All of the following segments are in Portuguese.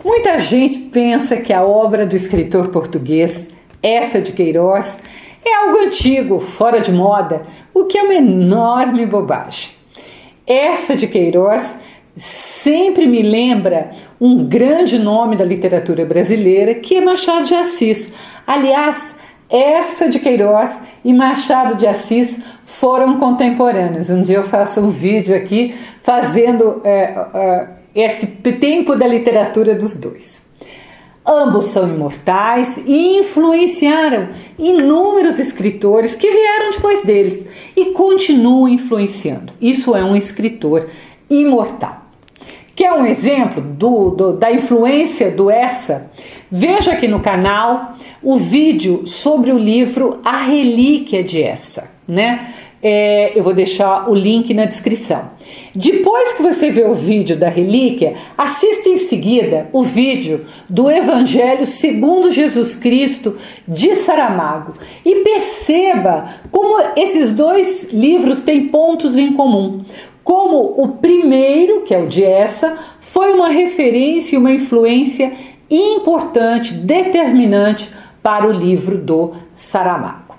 Muita gente pensa que a obra do escritor português Eça de Queiroz é algo antigo, fora de moda, o que é uma enorme bobagem. Eça de Queiroz sempre me lembra um grande nome da literatura brasileira, que é Machado de Assis. Aliás, Eça de Queiroz e Machado de Assis foram contemporâneos. Um dia eu faço um vídeo aqui fazendo esse tempo da literatura dos dois. Ambos são imortais e influenciaram inúmeros escritores que vieram depois deles e continuam influenciando. Isso é um escritor imortal. Quer um exemplo da influência do Eça? Veja aqui no canal o vídeo sobre o livro A Relíquia de Eça, né? Eu vou deixar o link na descrição. Depois que você vê o vídeo da relíquia, assista em seguida o vídeo do Evangelho segundo Jesus Cristo de Saramago e perceba como esses dois livros têm pontos em comum. Como o primeiro, que é o de Eça, foi uma referência e uma influência importante, determinante para o livro do Saramago.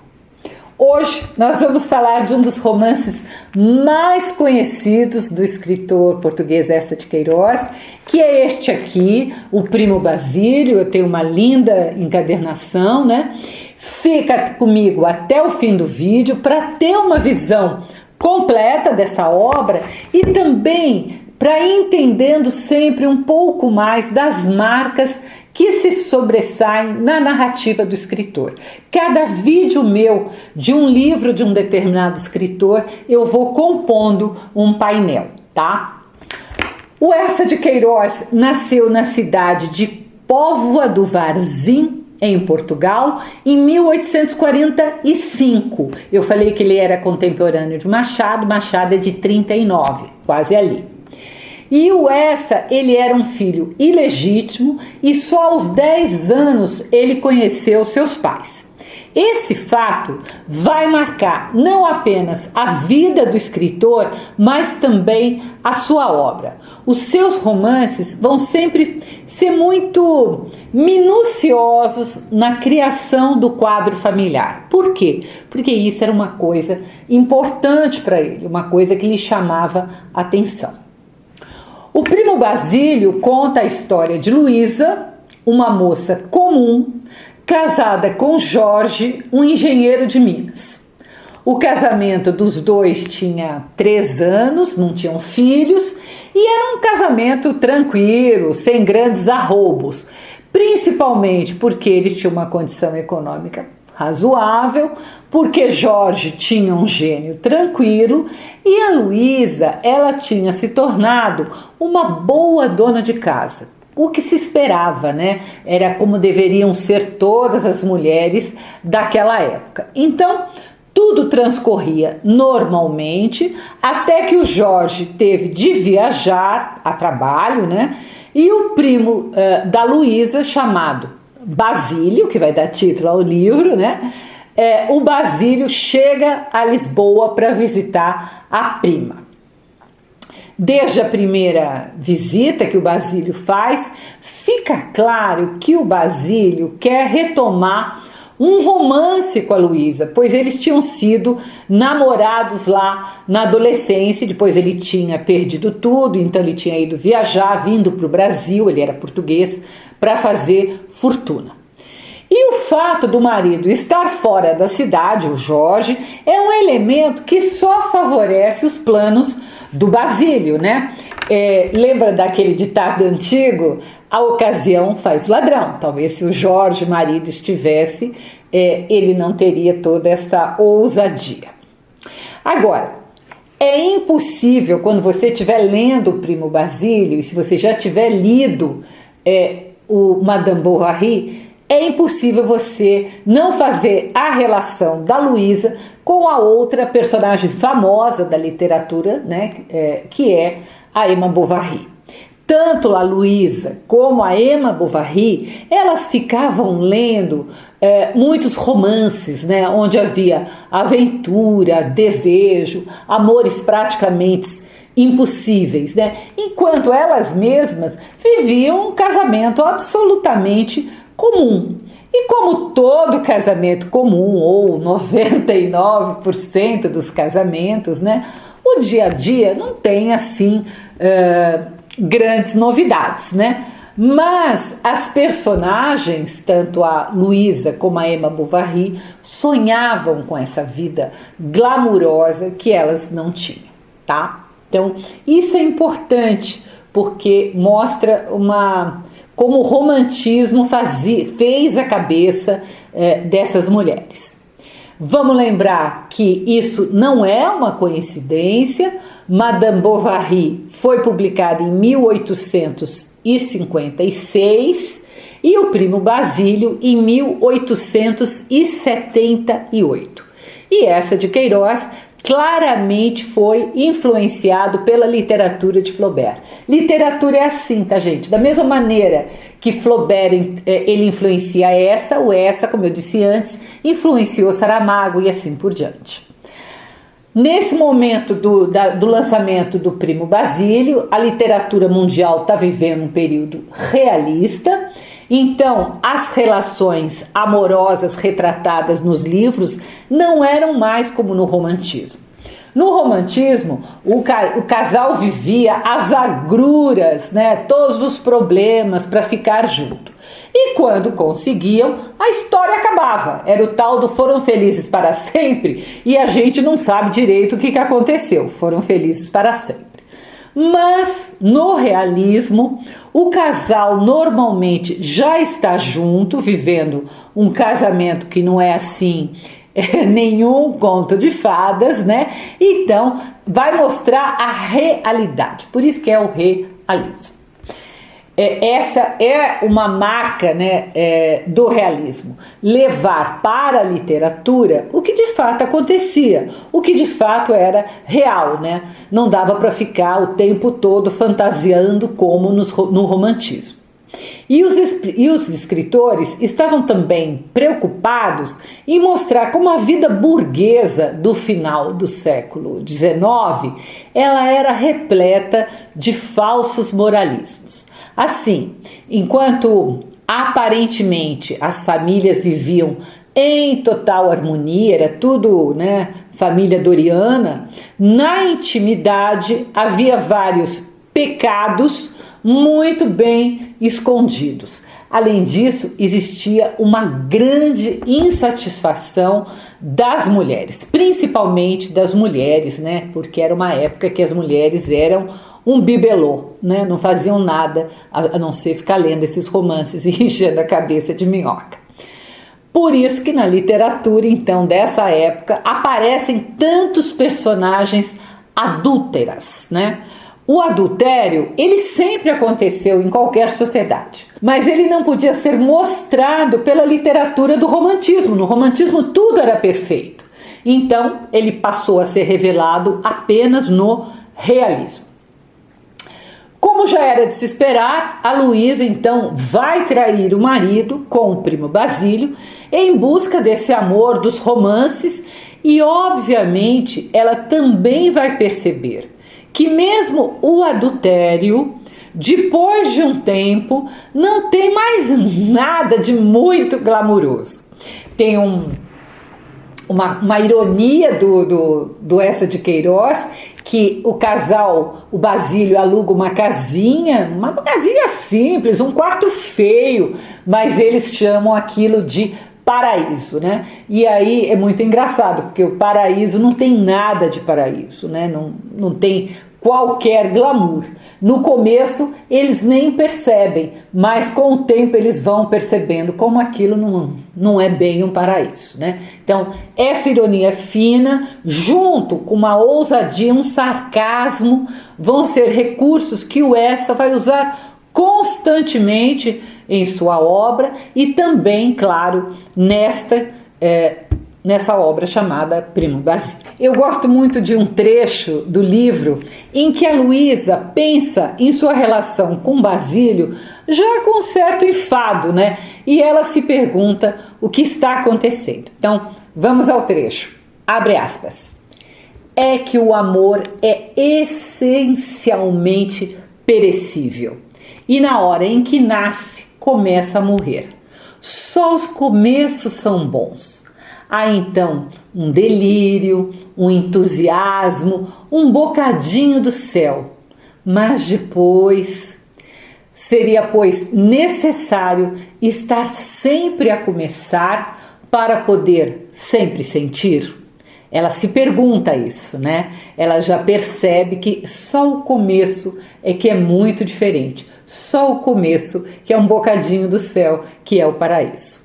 Hoje nós vamos falar de um dos romances mais conhecidos do escritor português Eça de Queiroz, que é este aqui, O Primo Basílio. Eu tenho uma linda encadernação, né? Fica comigo até o fim do vídeo para ter uma visão completa dessa obra e também para ir entendendo sempre um pouco mais das marcas que se sobressaem na narrativa do escritor. Cada vídeo meu de um livro de um determinado escritor, eu vou compondo um painel, tá? O Eça de Queiroz nasceu na cidade de Póvoa do Varzim, em Portugal, em 1845. Eu falei que ele era contemporâneo de Machado. Machado é de 39, quase ali. E o Eça, ele era um filho ilegítimo e só aos 10 anos ele conheceu seus pais. Esse fato vai marcar não apenas a vida do escritor, mas também a sua obra. Os seus romances vão sempre ser muito minuciosos na criação do quadro familiar. Por quê? Porque isso era uma coisa importante para ele, uma coisa que lhe chamava atenção. O Primo Basílio conta a história de Luísa, uma moça comum, casada com Jorge, um engenheiro de Minas. O casamento dos dois tinha 3 anos, não tinham filhos, e era um casamento tranquilo, sem grandes arroubos, principalmente porque ele tinha uma condição econômica razoável, porque Jorge tinha um gênio tranquilo e a Luísa, ela tinha se tornado uma boa dona de casa. O que se esperava, né? Era como deveriam ser todas as mulheres daquela época. Então, tudo transcorria normalmente, até que o Jorge teve de viajar a trabalho, né? E o primo da Luísa, chamado Basílio, que vai dar título ao livro, né? O Basílio chega a Lisboa para visitar a prima. Desde a primeira visita que o Basílio faz, fica claro que o Basílio quer retomar um romance com a Luísa, pois eles tinham sido namorados lá na adolescência. Depois ele tinha perdido tudo, então ele tinha ido viajar, vindo para o Brasil, ele era português, para fazer fortuna. E o fato do marido estar fora da cidade, o Jorge, é um elemento que só favorece os planos do Basílio, né? Lembra daquele ditado antigo? A ocasião faz o ladrão. Talvez se o Jorge, marido, estivesse, ele não teria toda essa ousadia. Agora, é impossível, quando você estiver lendo o Primo Basílio, e se você já tiver lido o Madame Bovary, é impossível você não fazer a relação da Luísa com a outra personagem famosa da literatura, né, que é a Emma Bovary. Tanto a Luísa como a Emma Bovary, elas ficavam lendo muitos romances, né, onde havia aventura, desejo, amores praticamente impossíveis, né? Enquanto elas mesmas viviam um casamento absolutamente comum. E como todo casamento comum, ou 99% dos casamentos, né, o dia a dia não tem assim grandes novidades, né? Mas as personagens, tanto a Luísa como a Emma Bovary, sonhavam com essa vida glamurosa que elas não tinham, tá? Então, isso é importante porque mostra como o romantismo fez a cabeça dessas mulheres. Vamos lembrar que isso não é uma coincidência. Madame Bovary foi publicada em 1856 e o Primo Basílio em 1878. E essa de Queiroz claramente foi influenciado pela literatura de Flaubert. Literatura é assim, tá, gente? Da mesma maneira que Flaubert ele influencia essa, como eu disse antes, influenciou Saramago e assim por diante. Nesse momento do lançamento do Primo Basílio, a literatura mundial está vivendo um período realista. Então, as relações amorosas retratadas nos livros não eram mais como no romantismo. No romantismo, o casal vivia as agruras, né, todos os problemas para ficar junto. E quando conseguiam, a história acabava. Era o tal do foram felizes para sempre e a gente não sabe direito o que aconteceu. Foram felizes para sempre. Mas no realismo, o casal normalmente já está junto, vivendo um casamento que não é assim nenhum conto de fadas, né? Então vai mostrar a realidade, por isso que é o realismo. Essa é uma marca, né, do realismo, levar para a literatura o que de fato acontecia, o que de fato era real, né? Não dava para ficar o tempo todo fantasiando como no romantismo. E os escritores estavam também preocupados em mostrar como a vida burguesa do final do século XIX ela era repleta de falsos moralismos. Assim, enquanto aparentemente as famílias viviam em total harmonia, era tudo, né, família doriana, na intimidade havia vários pecados muito bem escondidos. Além disso, existia uma grande insatisfação das mulheres, principalmente das mulheres, né? Porque era uma época que as mulheres eram um bibelô, né? Não faziam nada a não ser ficar lendo esses romances e enchendo a cabeça de minhoca. Por isso que na literatura, então, dessa época, aparecem tantos personagens adúlteras, né? O adultério, ele sempre aconteceu em qualquer sociedade, mas ele não podia ser mostrado pela literatura do romantismo. No romantismo tudo era perfeito. Então, ele passou a ser revelado apenas no realismo. Como já era de se esperar, a Luísa então vai trair o marido com o Primo Basílio em busca desse amor dos romances e, obviamente, ela também vai perceber que mesmo o adultério, depois de um tempo, não tem mais nada de muito glamuroso. Tem uma ironia do Essa de Queiroz, que o casal, o Basílio, aluga uma casinha simples, um quarto feio, mas eles chamam aquilo de paraíso, né? E aí é muito engraçado, porque o paraíso não tem nada de paraíso, né? Não tem qualquer glamour. No começo eles nem percebem, mas com o tempo eles vão percebendo como aquilo não é bem um paraíso, né? Então essa ironia fina, junto com uma ousadia, um sarcasmo, vão ser recursos que o Essa vai usar constantemente em sua obra e também, claro, nessa obra chamada Primo Basílio. Eu gosto muito de um trecho do livro em que a Luísa pensa em sua relação com Basílio já com um certo enfado, né? E ela se pergunta o que está acontecendo. Então, vamos ao trecho. Abre aspas. é que o amor é essencialmente perecível e na hora em que nasce, começa a morrer. Só os começos são bons. Há então um delírio, um entusiasmo, um bocadinho do céu, mas depois seria, pois, necessário estar sempre a começar para poder sempre sentir? Ela se pergunta isso, né? Ela já percebe que só o começo é que é muito diferente. Só o começo que é um bocadinho do céu, que é o paraíso.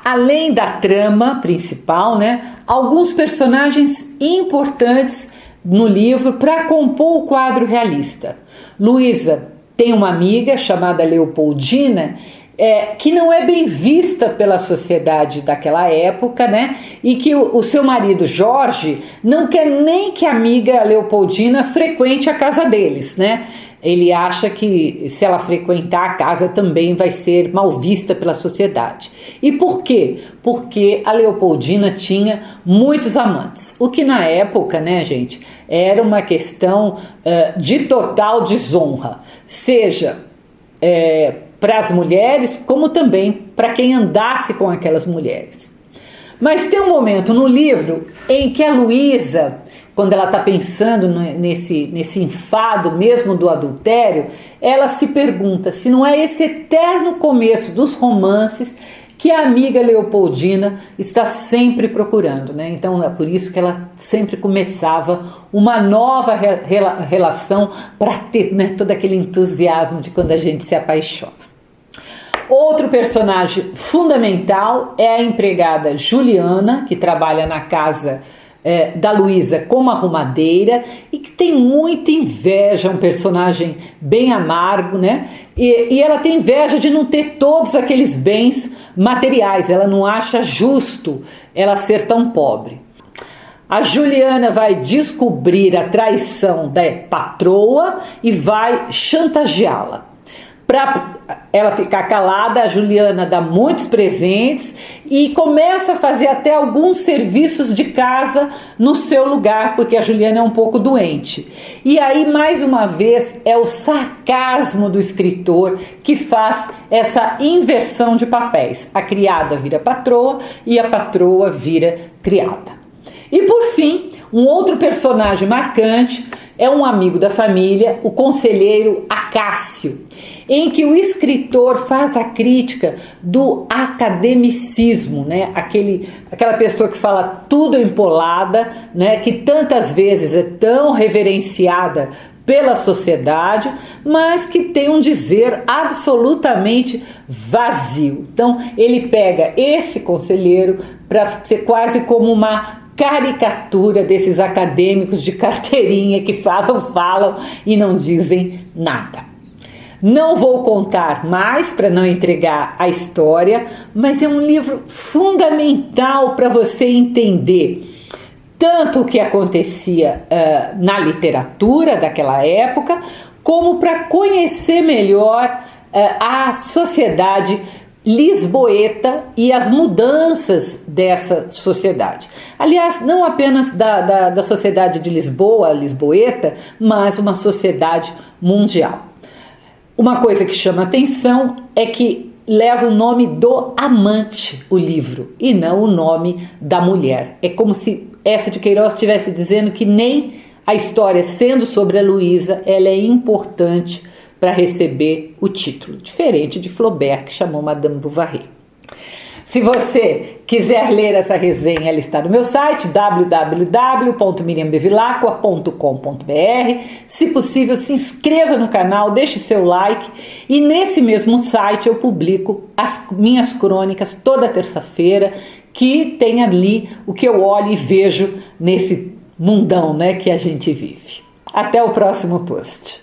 Além da trama principal, né? Alguns personagens importantes no livro para compor o quadro realista. Luísa tem uma amiga chamada Leopoldina, que não é bem vista pela sociedade daquela época, né? E que o seu marido Jorge não quer nem que a amiga Leopoldina frequente a casa deles, né? Ele acha que se ela frequentar a casa também vai ser mal vista pela sociedade. E por quê? Porque a Leopoldina tinha muitos amantes, o que na época, né, gente, era uma questão de total desonra, seja para as mulheres, como também para quem andasse com aquelas mulheres. Mas tem um momento no livro em que a Luísa, quando ela está pensando nesse enfado mesmo do adultério, ela se pergunta se não é esse eterno começo dos romances que a amiga Leopoldina está sempre procurando, né? Então é por isso que ela sempre começava uma nova relação para ter, né, todo aquele entusiasmo de quando a gente se apaixona. Outro personagem fundamental é a empregada Juliana, que trabalha na casa da Luísa como arrumadeira e que tem muita inveja, um personagem bem amargo, né? E ela tem inveja de não ter todos aqueles bens materiais, ela não acha justo ela ser tão pobre. A Juliana vai descobrir a traição da patroa e vai chantageá-la. Para ela ficar calada, a Juliana dá muitos presentes e começa a fazer até alguns serviços de casa no seu lugar, porque a Juliana é um pouco doente. E aí, mais uma vez, é o sarcasmo do escritor que faz essa inversão de papéis. A criada vira patroa e a patroa vira criada. E por fim, um outro personagem marcante é um amigo da família, o conselheiro Acácio, em que o escritor faz a crítica do academicismo, né? Aquela pessoa que fala tudo empolada, né? Que tantas vezes é tão reverenciada pela sociedade, mas que tem um dizer absolutamente vazio. Então ele pega esse conselheiro para ser quase como uma caricatura desses acadêmicos de carteirinha que falam e não dizem nada. Não vou contar mais para não entregar a história, mas é um livro fundamental para você entender tanto o que acontecia na literatura daquela época, como para conhecer melhor a sociedade lisboeta e as mudanças dessa sociedade. Aliás, não apenas da sociedade de Lisboa, lisboeta, mas uma sociedade mundial. Uma coisa que chama atenção é que leva o nome do amante, o livro, e não o nome da mulher. É como se essa de Queiroz estivesse dizendo que nem a história, sendo sobre a Luísa, ela é importante para receber o título, diferente de Flaubert, que chamou Madame Bovary. Se você quiser ler essa resenha, ela está no meu site www.miriambevilacqua.com.br. Se possível, se inscreva no canal, deixe seu like e nesse mesmo site eu publico as minhas crônicas toda terça-feira, que tem ali o que eu olho e vejo nesse mundão, né, que a gente vive. Até o próximo post.